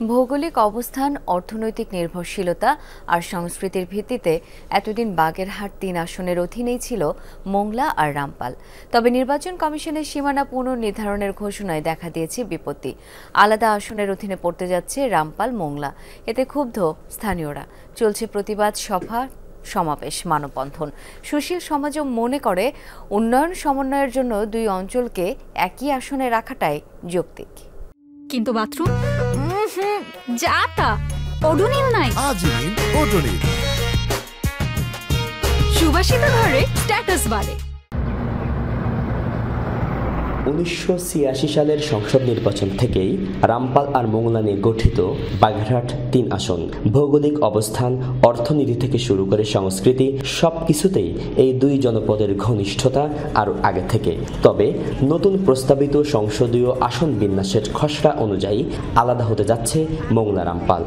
ভৌগোলিক অবস্থান, অর্থনৈতিক নির্ভরশীলতা আর সংস্কৃতির ভিত্তিতে এতদিন বাগেরহাট ৩ আসনের অধীনেই ছিল মোংলা আর রামপাল। তবে নির্বাচন কমিশনের সীমানা পুনর্নির্ধারণের ঘোষণায় দেখা দিয়েছে বিপত্তি। আলাদা আসনের অধীনে পড়তে যাচ্ছে রামপাল, মোংলা। এতে ক্ষুব্ধ স্থানীয়রা। চলছে প্রতিবাদ সভা, সমাবেশ, মানববন্ধন। সুশীল সমাজও মনে করে উন্নয়ন সমন্বয়ের জন্য দুই অঞ্চলকে একই আসনে রাখাটাই যৌক্তিক। কিন্তু বাথরুম যা তা ওডোনিল নাই। ওডোনিল সুবাসিত ঘরে স্ট্যাটাস বাড়ে। ১৯৮৬ সালের সংসদ নির্বাচন থেকেই রামপাল আর মোংলা নিয়ে গঠিত বাগেরহাট ৩ আসন। ভৌগোলিক অবস্থান, অর্থনীতি থেকে শুরু করে সংস্কৃতি সবকিছুতেই এই দুই জনপদের ঘনিষ্ঠতা আরও আগে থেকে। তবে নতুন প্রস্তাবিত সংসদীয় আসন বিন্যাসের খসড়া অনুযায়ী আলাদা হতে যাচ্ছে মোংলা রামপাল।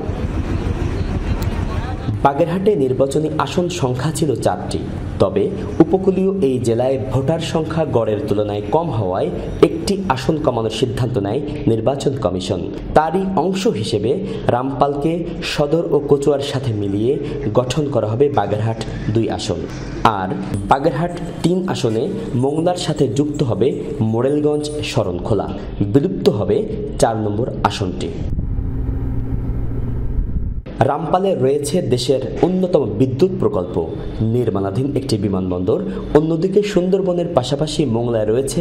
বাগেরহাটে নির্বাচনী আসন সংখ্যা ছিল ৪টি। তবে উপকূলীয় এই জেলায় ভোটার সংখ্যা গড়ের তুলনায় কম হওয়ায় একটি আসন কমানোর সিদ্ধান্ত নেয় নির্বাচন কমিশন। তারই অংশ হিসেবে রামপালকে সদর ও কচুয়ার সাথে মিলিয়ে গঠন করা হবে বাগেরহাট ২ আসন। আর বাগেরহাট ৩ আসনে মোংলার সাথে যুক্ত হবে মোরেলগঞ্জ, শরণখোলা। বিলুপ্ত হবে ৪ নম্বর আসনটি। রামপালে রয়েছে দেশের অন্যতম বিদ্যুৎ প্রকল্প, নির্মাণাধীন একটি বিমানবন্দর। অন্যদিকে সুন্দরবনের পাশাপাশি মোংলায় রয়েছে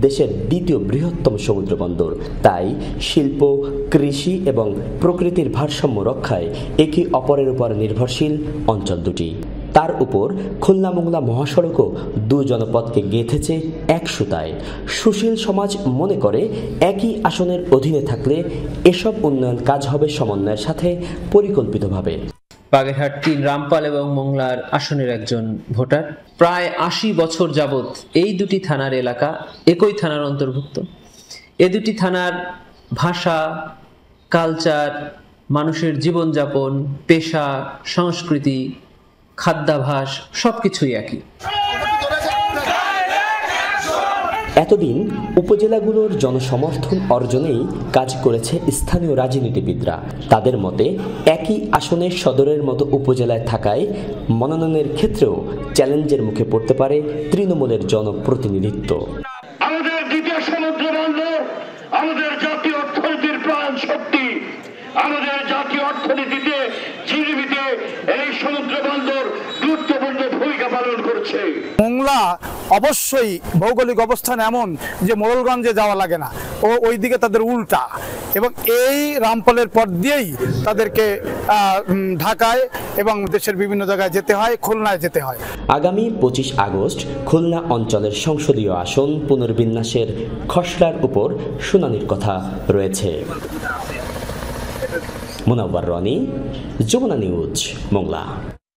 দেশের দ্বিতীয় বৃহত্তম সমুদ্র বন্দর। তাই শিল্প, কৃষি এবং প্রকৃতির ভারসাম্য রক্ষায় একে অপরের উপর নির্ভরশীল অঞ্চল দুটি। তার উপর খুলনা মোংলা মহাসড়কও দু জনপদকে গেঁথেছে এক সুতায়। সুশীল সমাজ মনে করে একই আসনের অধীনে থাকলে এসব উন্নয়ন কাজ হবে সমন্বয়ের সাথে পরিকল্পিতভাবে। বাগেরহাট ৩ রামপাল এবং মোংলার আসনের একজন ভোটার। প্রায় ৮০ বছর যাবৎ এই দুটি থানার এলাকা একই থানার অন্তর্ভুক্ত। এ দুটি থানার ভাষা, কালচার, মানুষের জীবনযাপন, পেশা, সংস্কৃতি, খাদ্যাভাস সবকিছুই একই। এতদিন উপজেলাগুলোর জনসমর্থন অর্জনেই কাজ করেছে স্থানীয় রাজনীতিবিদরা। তাদের মতে একই আসনে সদরের মতো উপজেলায় থাকায় মনোনয়নের ক্ষেত্রেও চ্যালেঞ্জের মুখে পড়তে পারে তৃণমূলের জনপ্রতিনিধিত্ব। আমাদের দ্বিতীয় সমুদ্র বন্দর আমাদের জাতীয় অর্থনীতির প্রাণ শক্তি। আমাদের জাতীয় অর্থনীতিতে জিডিপিতে এই সমুদ্র বন্দর গুরুত্বপূর্ণ ভূমিকা পালন করছে। মোংলা অবশ্যই ভৌগোলিক অবস্থান এমন যে মোরেলগঞ্জে যাওয়া লাগে না, ও ওইদিকে তাদের উল্টা, এবং এই রামপালের পর দিয়েই তাদেরকে ঢাকায় এবং দেশের বিভিন্ন জায়গায় যেতে হয়, খুলনায় যেতে হয়। আগামী ২৫ আগস্ট খুলনা অঞ্চলের সংসদীয় আসন পুনর্বিন্যাসের খসড়ার উপর শুনানির কথা রয়েছে। মুনাওয়ার রনি, যমুনা নিউজ, মোংলা।